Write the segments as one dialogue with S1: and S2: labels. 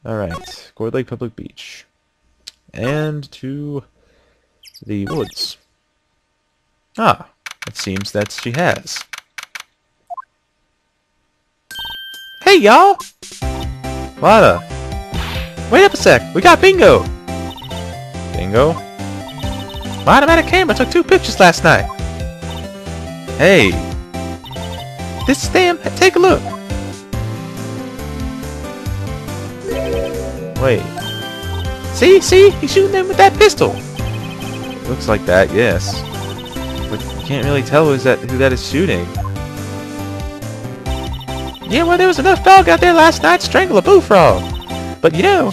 S1: Alright, Gourd Lake Public Beach. And to the woods. Ah, it seems that she has. Hey, y'all! Lada! Wait up a sec, we got bingo! Bingo? My automatic camera took 2 pictures last night. Hey! This is them, take a look! Wait. See? He's shooting them with that pistol! Looks like that, yes. But you can't really tell who that is shooting. Yeah, well, there was enough dog out there last night to strangle a bullfrog. But you know,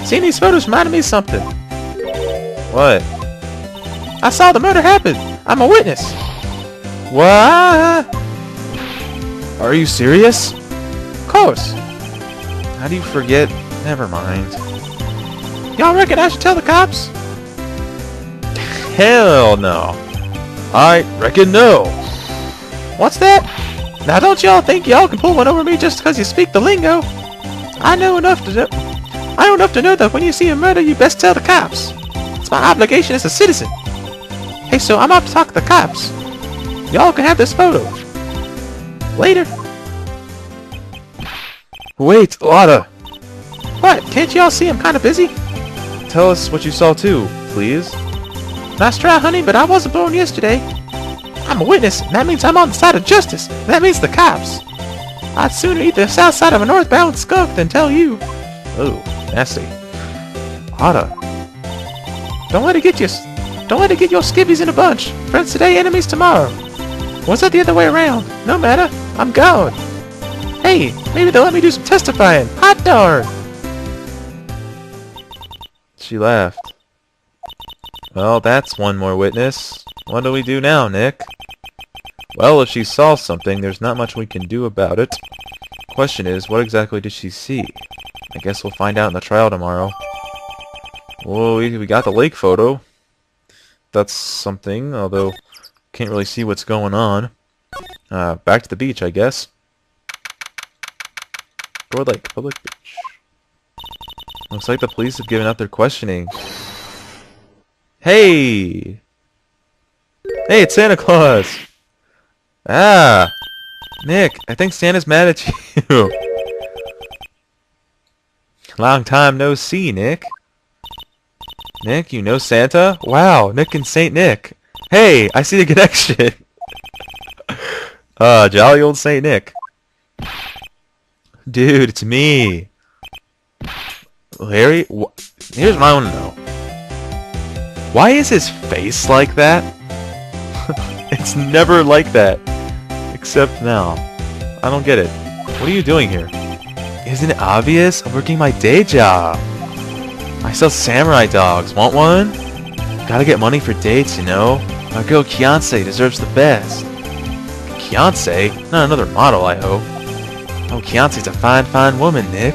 S1: seeing these photos reminded me of something. What? I saw the murder happen. I'm a witness. What? Are you serious? Of course. How do you forget? Never mind. Y'all reckon I should tell the cops? Hell no. I reckon no. What's that? Now don't y'all think y'all can pull one over me just because you speak the lingo. I know enough to know that when you see a murder, you best tell the cops. It's my obligation as a citizen. Hey, so I'm off to talk to the cops. Y'all can have this photo. Later. Wait, Lada. What? Can't y'all see I'm kind of busy? Tell us what you saw too, please. Nice try, honey, but I wasn't born yesterday. I'm a witness, and that means I'm on the side of justice. And that means the cops. I'd sooner eat the south side of a northbound skunk than tell you. Oh, nasty. Lada. Don't let it get your skivvies in a bunch. Friends today, enemies tomorrow. Was that the other way around? No matter. I'm gone. Hey, maybe they'll let me do some testifying. Hot darn. She laughed. Well, that's one more witness. What do we do now, Nick? Well, if she saw something, there's not much we can do about it. Question is, what exactly did she see? I guess we'll find out in the trial tomorrow. Well, we got the lake photo. That's something, although can't really see what's going on. Back to the beach, I guess. Gourd Lake, public beach. Looks like the police have given up their questioning. Hey! Hey, it's Santa Claus! Ah! Nick, I think Santa's mad at you. Long time no see, Nick. Nick, you know Santa? Wow, Nick and Saint Nick. Hey, I see the connection. Jolly old Saint Nick. Dude, it's me. Larry? Here's what I want to know. Why is his face like that? It's never like that. Except now. I don't get it. What are you doing here? Isn't it obvious? I'm working my day job. I sell samurai dogs. Want one? Gotta get money for dates, you know. My girl Kianse deserves the best. Kianse? Not another model, I hope. Oh, Kianse's a fine, fine woman, Nick.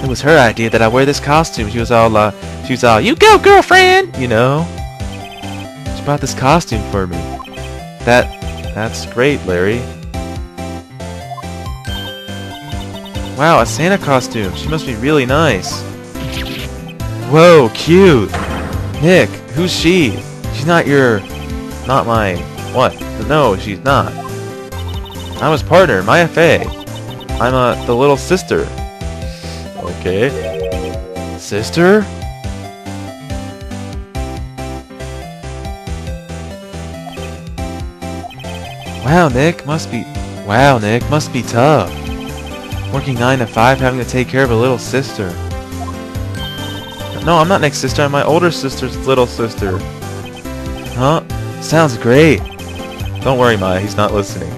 S1: It was her idea that I wear this costume. She was all, you go, girlfriend! You know. She bought this costume for me. That's great, Larry. Wow, a Santa costume. She must be really nice. Whoa, cute! Nick, who's she? She's not my... What? No, she's not. I'm his partner, Maya Fey. I'm, the little sister. Okay. Sister? Wow, Nick, must be tough. Working 9 to 5, having to take care of a little sister. No, I'm not Nick's sister, I'm my older sister's little sister. Huh? Sounds great. Don't worry, Maya, he's not listening.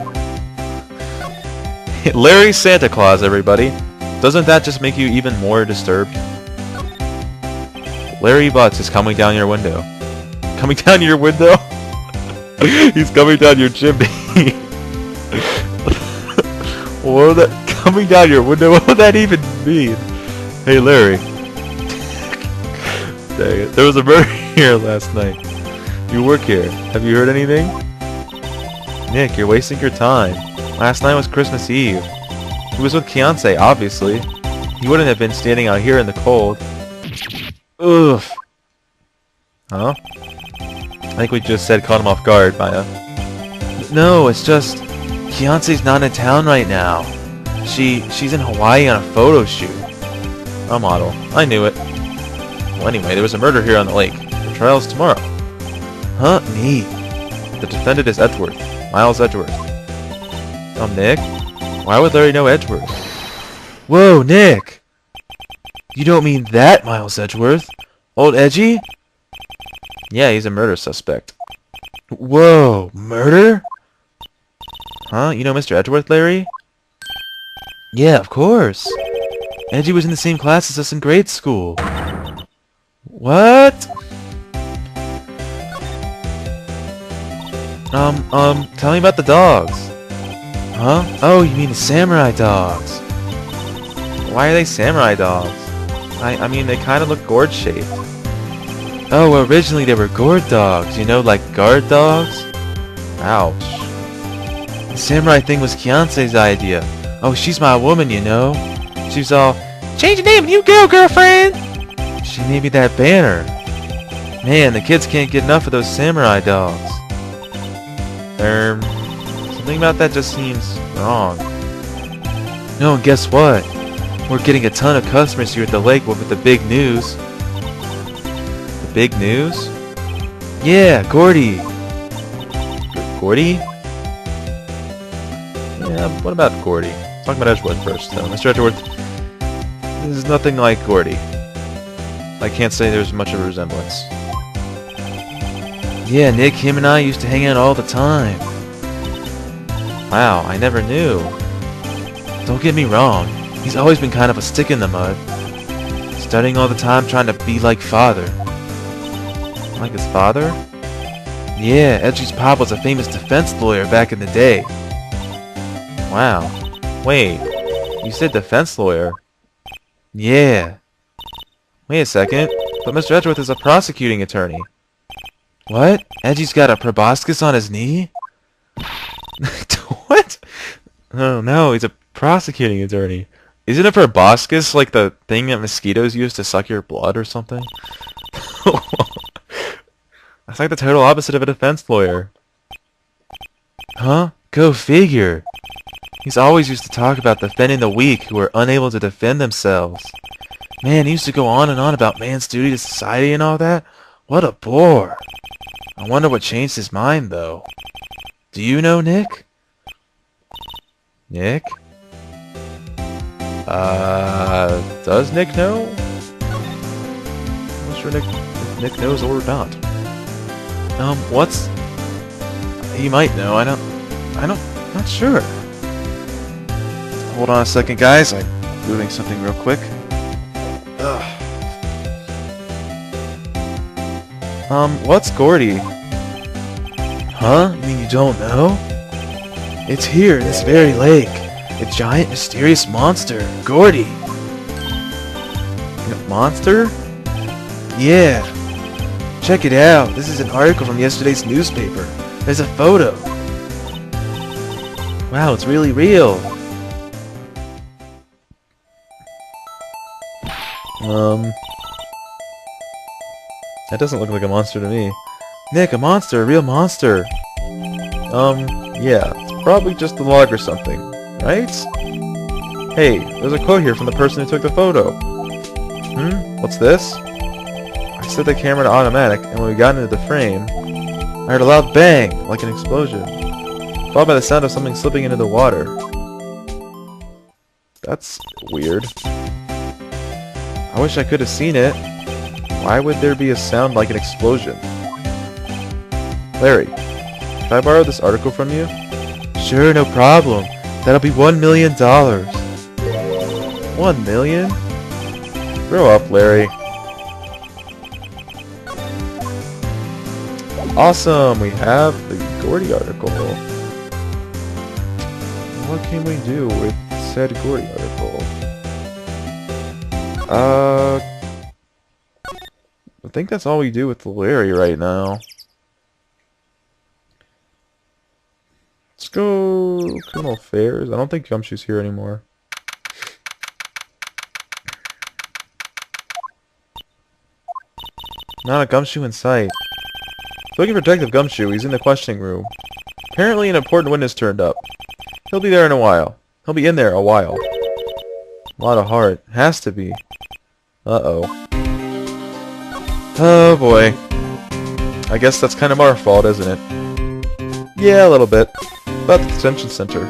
S1: Larry Santa Claus, everybody. Doesn't that just make you even more disturbed? Larry Butts is coming down your window. Coming down your window? He's coming down your chimney. What would that, coming down your window? What would that even mean? Hey, Larry. Dang it. There was a murder here last night. You work here. Have you heard anything? Nick, you're wasting your time. Last night was Christmas Eve. He was with Kianse, obviously. He wouldn't have been standing out here in the cold. Ugh. Huh? I think we just said caught him off guard, Maya. No, it's just Fiance's not in town right now. She's in Hawaii on a photo shoot. A model. I knew it. Well, anyway, there was a murder here on the lake. The trial's tomorrow. Huh? Neat. The defendant is Edgeworth. Miles Edgeworth. Nick? Why would Larry know Edgeworth? Whoa, Nick! You don't mean that Miles Edgeworth? Old Edgy? Yeah, he's a murder suspect. Whoa, murder? Huh? You know Mr. Edgeworth, Larry? Yeah, of course. Edgy was in the same class as us in grade school. What? Tell me about the dogs. Huh? Oh, you mean the samurai dogs. Why are they samurai dogs? I mean, they kind of look gourd-shaped. Oh, originally they were gourd dogs, you know, like guard dogs? Ouch. The samurai thing was Fiance's idea. Oh, she's my woman, you know. She was all, change your name and you go, girlfriend! She made me that banner. Man, the kids can't get enough of those samurai dogs. Something about that just seems wrong. No, and guess what? We're getting a ton of customers here at the lake with the big news. The big news? Yeah, Gordy. Gordy? Yeah, what about Gordy? Talk about Edgeworth first, though. Mr. Edgeworth, this is nothing like Gordy. I can't say there's much of a resemblance. Yeah, Nick, him and I used to hang out all the time. Wow, I never knew. Don't get me wrong, he's always been kind of a stick in the mud. Studying all the time, trying to be like father. Like his father? Yeah, Edgy's pop was a famous defense lawyer back in the day. Wow. Wait, you said defense lawyer? Yeah. Wait a second, but Mr. Edgeworth is a prosecuting attorney. What? Edgy's got a proboscis on his knee? What? Oh no, he's a prosecuting attorney. Isn't a proboscis like the thing that mosquitoes use to suck your blood or something? That's like the total opposite of a defense lawyer. Huh? Go figure. He's always used to talk about defending the weak who are unable to defend themselves. Man, he used to go on and on about man's duty to society and all that. What a bore. I wonder what changed his mind, though. Do you know, Nick? Nick? Does Nick know? I'm not sure if Nick knows or not. What's... He might know, not sure. Hold on a second, guys. I'm moving something real quick. Ugh. What's Gordy? Huh? You mean you don't know? It's here in this very lake. A giant, mysterious monster. Gordy. Monster? Yeah. Check it out. This is an article from yesterday's newspaper. There's a photo. Wow, it's really real. That doesn't look like a monster to me. Nick, a monster, a real monster. Yeah, it's probably just a log or something, right? Hey, there's a quote here from the person who took the photo. What's this? I set the camera to automatic, and when we got into the frame, I heard a loud bang, like an explosion, followed by the sound of something slipping into the water. That's weird. I wish I could have seen it. Why would there be a sound like an explosion? Larry, can I borrow this article from you? Sure, no problem. That'll be $1 million. $1 million? Grow up, Larry. Awesome, we have the Gordy article. What can we do with said Gordy article? I think that's all we do with Larry right now. Let's go Criminal Affairs. I don't think Gumshoe's here anymore. Not a Gumshoe in sight. Looking for Detective Gumshoe, he's in the questioning room. Apparently an important witness turned up. He'll be there in a while. He'll be in there a while. A lot of heart. Has to be. Uh-oh. Oh boy. I guess that's kind of our fault, isn't it? Yeah, a little bit. About the detention center.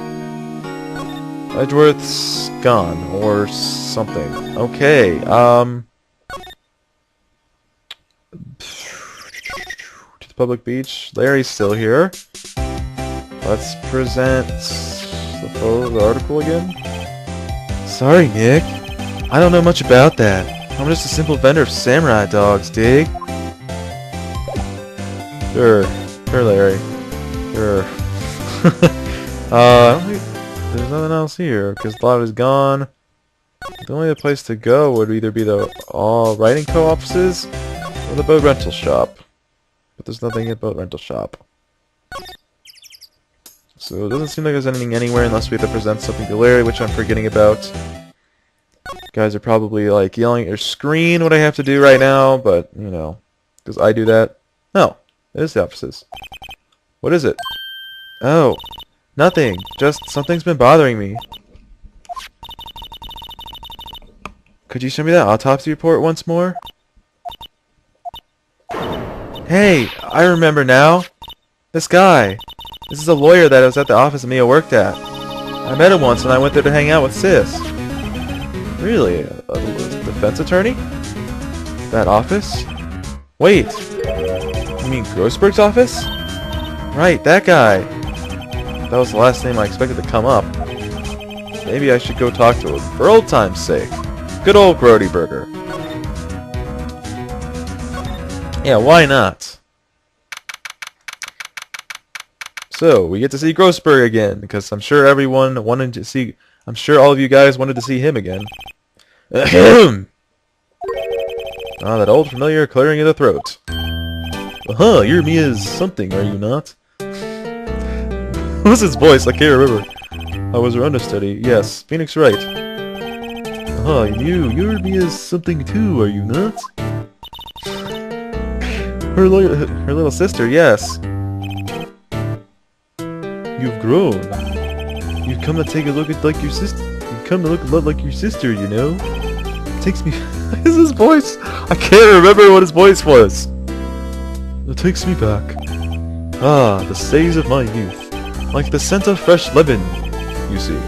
S1: Edgeworth's gone, or something. Okay, to the public beach. Larry's still here. Let's present the photo of the article again. Sorry, Nick. I don't know much about that. I'm just a simple vendor of samurai dogs, dig? Sure. Sure, Larry. Sure. I don't think there's nothing else here, because a lot is gone. The only other place to go would either be the writing co-offices or the boat rental shop. But there's nothing at boat rental shop. So it doesn't seem like there's anything anywhere unless we have to present something to Larry, which I'm forgetting about. You guys are probably like yelling at your screen what I have to do right now, but you know, because I do that. No, it is the offices. What is it? Oh, nothing. Just something's been bothering me. Could you show me that autopsy report once more? Hey, I remember now. This guy. This is a lawyer that was at the office Mia worked at. I met him once when I went there to hang out with Sis. Really? A defense attorney? That office? Wait. You mean Grossberg's office? Right, that guy. That was the last name I expected to come up. Maybe I should go talk to him, for old time's sake. Good old Grody Burger. Yeah, why not? So, we get to see Grossberg again, because I'm sure everyone wanted to see... I'm sure all of you guys wanted to see him again. Ahem! Ah, that old familiar clearing of the throat. Uh-huh, you're Mia's something, are you not? What's his voice? I can't remember. I was her understudy. Yes, Phoenix Wright. Uh-huh, you're Mia's something too, are you not? Her little sister, yes. You've grown. You've come to take a look at like your sister. You've come to look a lot like your sister, you know. It takes me. What is his voice? I can't remember what his voice was. It takes me back. Ah, the days of my youth, like the scent of fresh lemon. You see.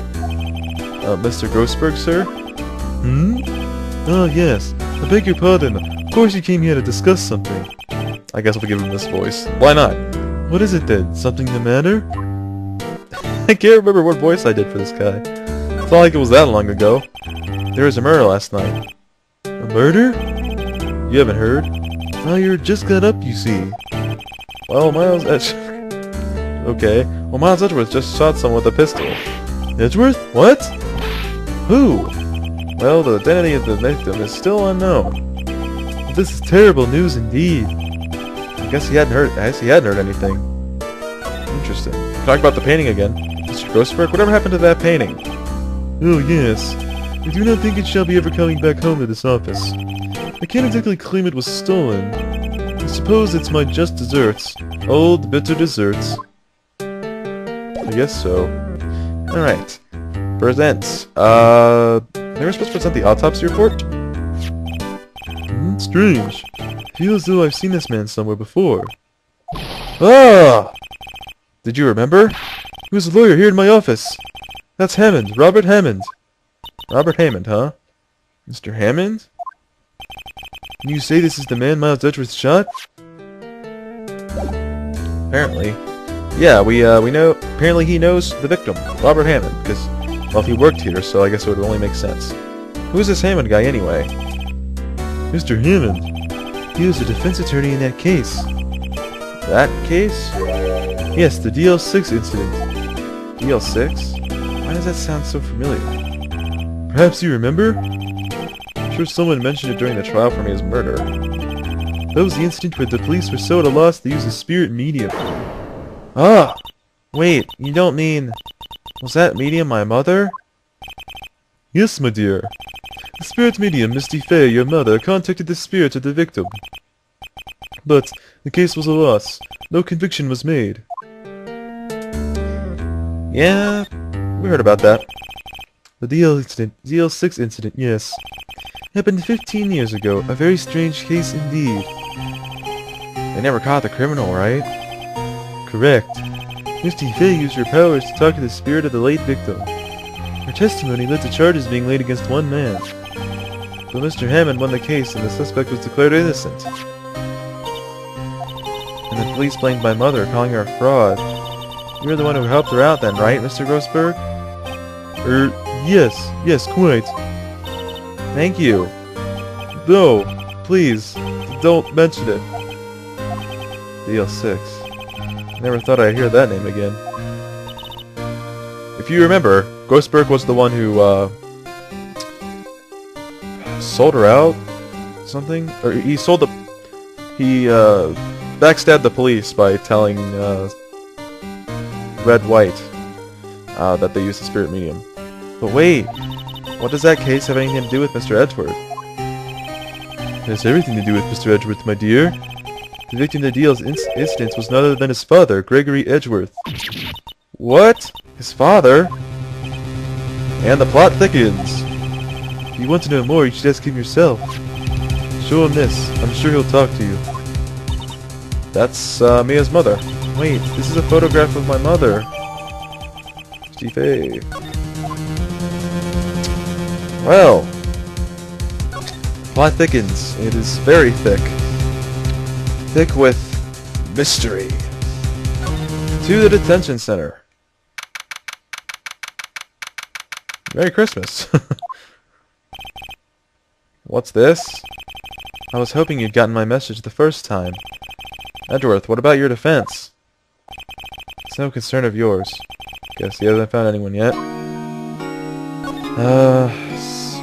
S1: Mr. Grossberg, sir. Hmm. Ah, yes. I beg your pardon. Of course you came here to discuss something. I guess I'll give him this voice. Why not? What is it then? Something the matter? I can't remember what voice I did for this guy. It's not like it was that long ago. There was a murder last night. A murder? You haven't heard? Oh, you just got up, you see. Well, Miles Okay. Well, Miles Edgeworth just shot someone with a pistol. Edgeworth? What? Who? Well, the identity of the victim is still unknown. This is terrible news indeed. I guess he hadn't heard anything. Interesting. Talk about the painting again. Mr. Grossberg, whatever happened to that painting? Oh, yes. I do not think it shall be ever coming back home to this office. I can't exactly claim it was stolen. I suppose it's my just desserts. Old, bitter desserts. I guess so. Alright. Present. They were supposed to present the autopsy report? Strange. Feels as though I've seen this man somewhere before. Ah! Did you remember? He was a lawyer here in my office. That's Hammond, Robert Hammond. Robert Hammond, huh? Mr. Hammond? Can you say this is the man Miles Edgeworth shot? Apparently. Yeah, we know. Apparently he knows the victim, Robert Hammond, because, well, he worked here, so I guess it would only make sense. Who's this Hammond guy anyway? Mr. Hammond. He was a defense attorney in that case. That case? Yes, the DL6 incident. DL6? Why does that sound so familiar? Perhaps you remember? I'm sure someone mentioned it during the trial for me as murder. That was the incident where the police were so at a loss they used a spirit medium. Ah! Wait, you don't mean... Was that medium my mother? Yes, my dear. The spirit medium, Misty Fay, your mother, contacted the spirit of the victim. But the case was a loss. No conviction was made. Yeah, we heard about that. The DL6 incident, yes. Happened 15 years ago. A very strange case indeed. They never caught the criminal, right? Correct. Miss Fay used her powers to talk to the spirit of the late victim. Her testimony led to charges being laid against one man. But Mr. Hammond won the case and the suspect was declared innocent. And the police blamed my mother, calling her a fraud. You were the one who helped her out then, right, Mr. Grossberg? Yes, quite. Thank you. No, please, don't mention it. DL6. Never thought I'd hear that name again. If you remember, Grossberg was the one who, sold her out? Something? Or he backstabbed the police by telling, Wright, that they used the spirit medium. But wait, what does that case have anything to do with Mr. Edgeworth? It has everything to do with Mr. Edgeworth, my dear. The victim of the deal's incident was none other than his father, Gregory Edgeworth. What? His father? And the plot thickens. If you want to know more, you should ask him yourself. Show him this. I'm sure he'll talk to you. That's, Mia's mother. Wait, this is a photograph of my mother. Steve. Well, the plot thickens. It is very thick. Thick with mystery. To the detention center. Merry Christmas. What's this? I was hoping you'd gotten my message the first time. Edgeworth, what about your defense? It's no concern of yours. Guess he hasn't found anyone yet.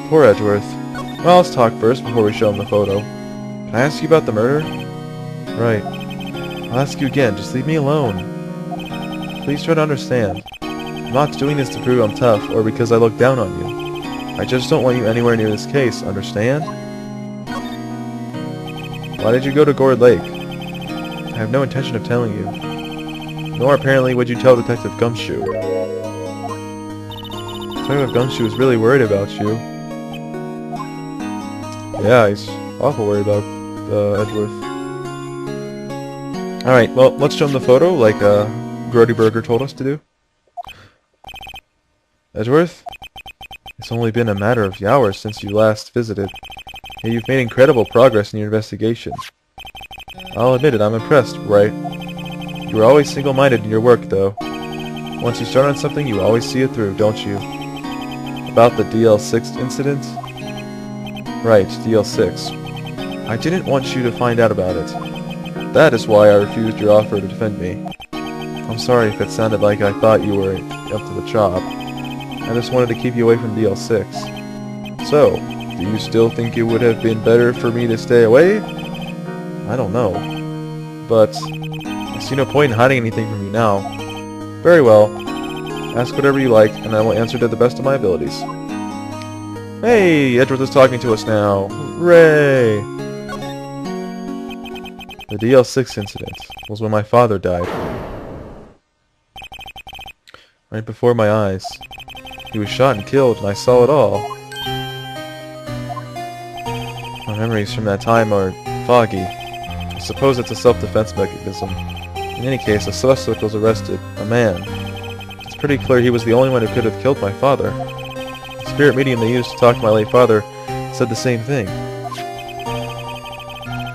S1: Poor Edgeworth. Well, let's talk first before we show him the photo. Can I ask you about the murder? Right. I'll ask you again, just leave me alone. Please try to understand. I'm not doing this to prove I'm tough or because I look down on you. I just don't want you anywhere near this case, understand? Why did you go to Gourd Lake? I have no intention of telling you. Nor apparently would you tell Detective Gumshoe. Detective Gumshoe is really worried about you. Yeah, he's awful worried about Edgeworth. Alright, well, let's show him the photo like Grody Burger told us to do. Edgeworth? It's only been a matter of hours since you last visited. Yet you've made incredible progress in your investigation. I'll admit it, I'm impressed, Wright. You are always single-minded in your work, though. Once you start on something, you always see it through, don't you? About the DL6 incident? Right, DL6. I didn't want you to find out about it. That is why I refused your offer to defend me. I'm sorry if it sounded like I thought you were up to the job. I just wanted to keep you away from DL6. So, do you still think it would have been better for me to stay away? I don't know. But I see no point in hiding anything from you now. Very well. Ask whatever you like, and I will answer to the best of my abilities. Hey, Edgeworth is talking to us now. Hooray! The DL6 incident was when my father died. Right before my eyes. He was shot and killed, and I saw it all. My memories from that time are foggy. I suppose it's a self-defense mechanism. In any case, a suspect was arrested. A man. It's pretty clear he was the only one who could have killed my father. The spirit medium they used to talk to my late father said the same thing.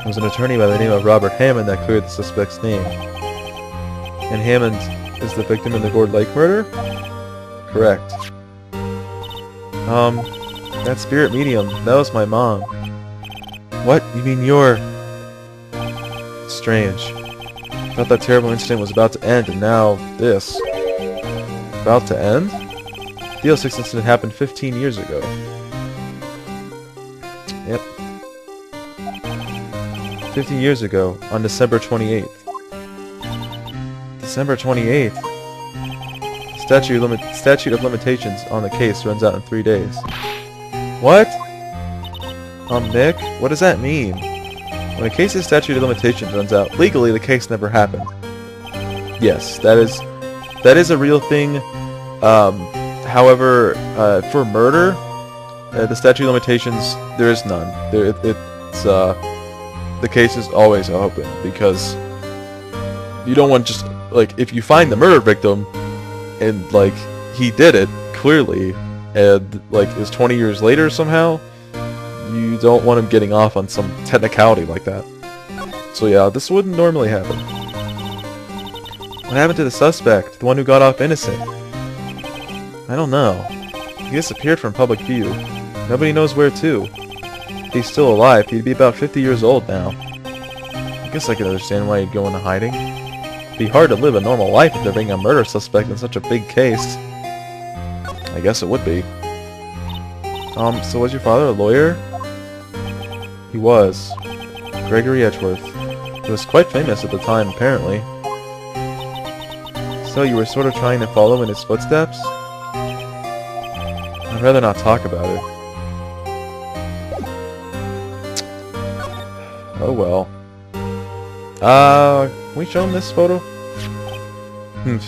S1: It was an attorney by the name of Robert Hammond that cleared the suspect's name. And Hammond is the victim in the Gourd Lake murder? Correct. That spirit medium, that was my mom. What? You mean you're... Strange. I thought that terrible incident was about to end, and now this. About to end? The DL6 incident happened 15 years ago. Yep. 15 years ago, on December 28th. December 28th? Statute of limitations on the case runs out in 3 days. What? Nick? What does that mean? When a case's statute of limitations runs out, legally the case never happened. Yes, that is a real thing. However, for murder, the statute of limitations, there is none. The case is always open, because you don't want just, like, if you find the murder victim and, like, he did it clearly and, like, is 20 years later somehow, you don't want him getting off on some technicality like that. So yeah, this wouldn't normally happen. What happened to the suspect, the one who got off innocent? I don't know. He disappeared from public view. Nobody knows where to. If he's still alive, he'd be about 50 years old now. I guess I can understand why he'd go into hiding. It'd be hard to live a normal life if they're being a murder suspect in such a big case. I guess it would be. So was your father a lawyer? He was. Gregory Edgeworth. He was quite famous at the time, apparently. So you were sort of trying to follow in his footsteps? I'd rather not talk about it. Oh well. Can we show him this photo? Who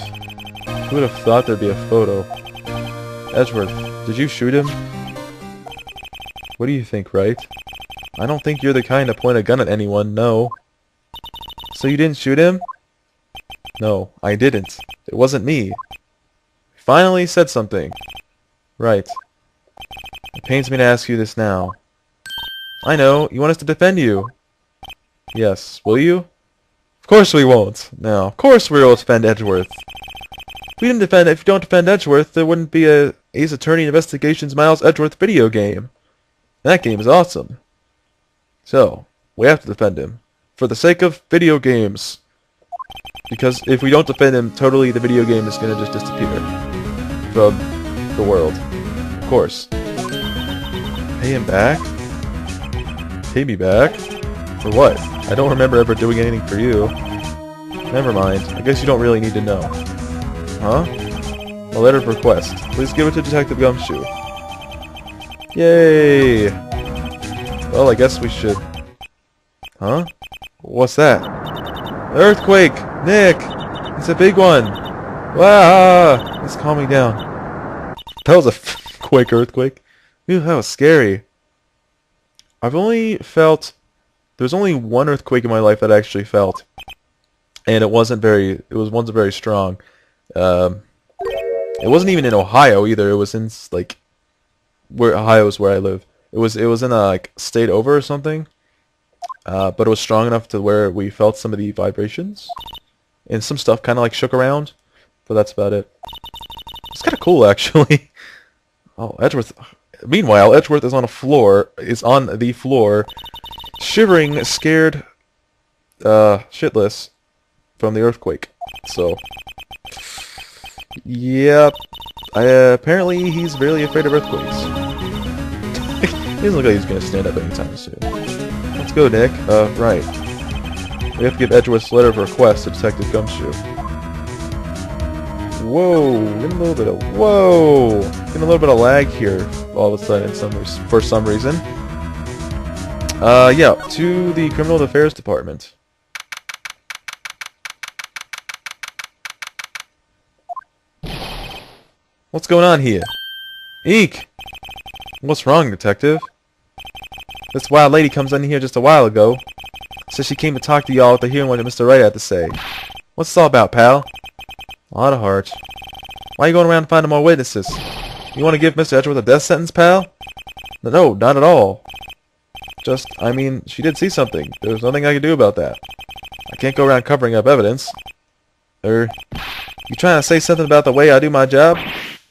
S1: would have thought there'd be a photo? Edgeworth, did you shoot him? What do you think, Wright? I don't think you're the kind to point a gun at anyone, no. So you didn't shoot him? No, I didn't. It wasn't me. Finally said something. Right. It pains me to ask you this now. I know, you want us to defend you. Yes, will you? Of course we won't. No, of course we will defend Edgeworth. If you don't defend Edgeworth, there wouldn't be a Ace Attorney Investigations Miles Edgeworth video game. That game is awesome. So, we have to defend him. For the sake of video games. Because if we don't defend him, totally the video game is going to just disappear. From the world. Of course. Pay him back? Pay me back? For what? I don't remember ever doing anything for you. Never mind. I guess you don't really need to know. Huh? A letter of request. Please give it to Detective Gumshoe. Yay! Well, I guess we should... Huh? What's that? Earthquake! Nick! It's a big one! Wow! Let's calm me down. That was a quick earthquake. Ew, that was scary. I've only felt... There's only one earthquake in my life that I actually felt. And it wasn't very strong. It wasn't even in Ohio either. It was in, like... Ohio is where I live. It was in a, like, state over or something. But it was strong enough to where we felt some of the vibrations. And some stuff kind of like shook around. But that's about it. It's kind of cool, actually. Oh, Edgeworth. Meanwhile, Edgeworth is on the floor, shivering, scared, shitless from the earthquake. So, yep. Apparently, he's really afraid of earthquakes. He doesn't look like he's going to stand up anytime soon. Let's go, Nick. Right. We have to give Edgeworth's letter of request to Detective Gumshoe. Whoa! Getting a little bit of lag here all of a sudden for some reason. Yeah, to the Criminal Affairs Department. What's going on here? Eek! What's wrong, Detective? This wild lady comes in here just a while ago. Says she came to talk to y'all after hearing what Mr. Wright had to say. What's this all about, pal? A lot of heart. Why are you going around finding more witnesses? You want to give Mr. Edgeworth a death sentence, pal? No, not at all. Just, I mean, she did see something. There's nothing I can do about that. I can't go around covering up evidence. You trying to say something about the way I do my job?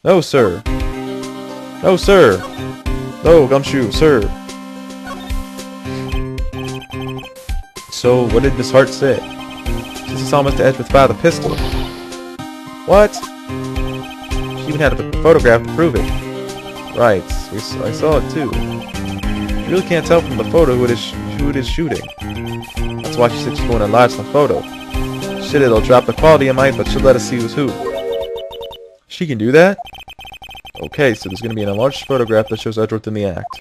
S1: No, sir. No, sir. No, Gumshoe, sir. So, what did Miss Hart say? She saw Mr. Edgeworth fire the pistol. What? She even had a photograph to prove it. Right, I saw it too. You really can't tell from the photo who it is shooting. That's why she said she's going to enlarge the photo. Shit, it'll drop the quality of mine, but she'll let us see who's who. She can do that? Okay, so there's going to be an enlarged photograph that shows Edgeworth in the act.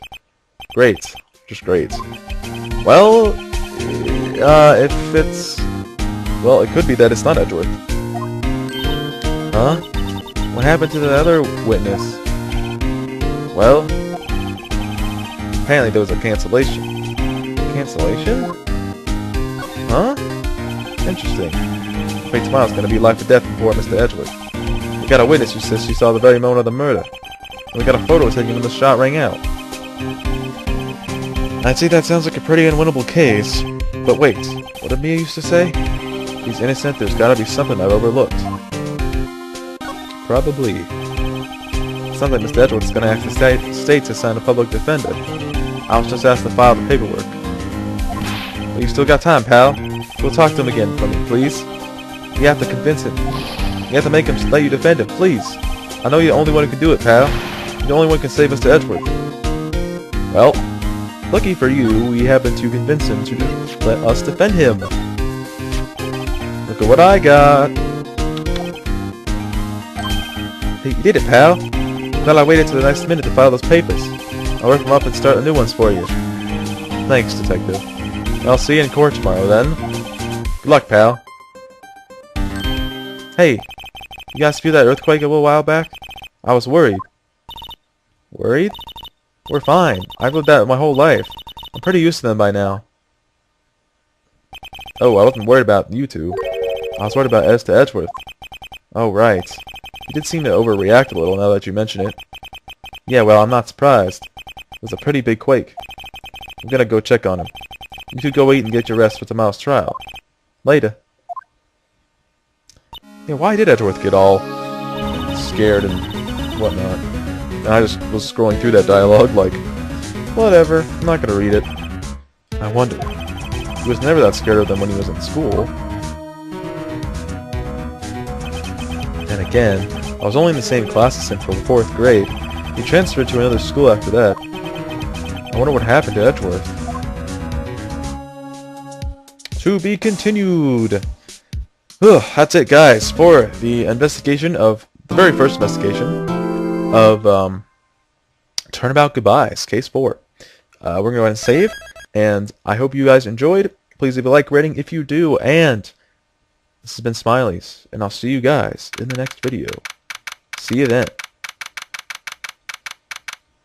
S1: Great. Just great. Well, if it's... Well, it could be that it's not Edgeworth. Huh? What happened to the other witness? Well, apparently there was a cancellation. Cancellation? Huh? Interesting. Wait, tomorrow's gonna be life or death before Mr. Edgeworth. We got a witness who says she saw the very moment of the murder. And we got a photo taken when the shot rang out. I'd say that sounds like a pretty unwinnable case. But wait, what did Mia used to say? If he's innocent, there's gotta be something I've overlooked. Probably. Sounds like Mr. Edgeworth is gonna ask the state to sign a public defender. I was just asked to file the paperwork. Well, you still got time, pal. Go talk to him again for me, please. You have to convince him. You have to make him let you defend him, please. I know you're the only one who can do it, pal. You're the only one who can save Mr. Edgeworth. Well, lucky for you, we happen to convince him to let us defend him. Look at what I got. Hey, you did it, pal. Glad I waited till the next minute to file those papers. I'll rip them up and start the new ones for you. Thanks, Detective. I'll see you in court tomorrow, then. Good luck, pal. Hey, you guys feel that earthquake a little while back? I was worried. Worried? We're fine. I've lived that my whole life. I'm pretty used to them by now. Oh, I wasn't worried about you two. I was worried about Mr. Edgeworth. Oh, right. You did seem to overreact a little now that you mention it. Yeah, well, I'm not surprised. It was a pretty big quake. I'm gonna go check on him. You two go eat and get your rest for tomorrow's trial. Later. Yeah, why did Edgeworth get all scared and whatnot? And I just was scrolling through that dialogue like, whatever, I'm not gonna read it. I wonder. He was never that scared of them when he was in school. And again, I was only in the same class as him from 4th grade. He transferred to another school after that. I wonder what happened to Edgeworth. To be continued! Ugh, that's it, guys, for the investigation of... the very first investigation of, Turnabout Goodbyes, Case 4. We're going to go ahead and save, and I hope you guys enjoyed. Please leave a like rating if you do, and this has been Smileyz, and I'll see you guys in the next video. See you then.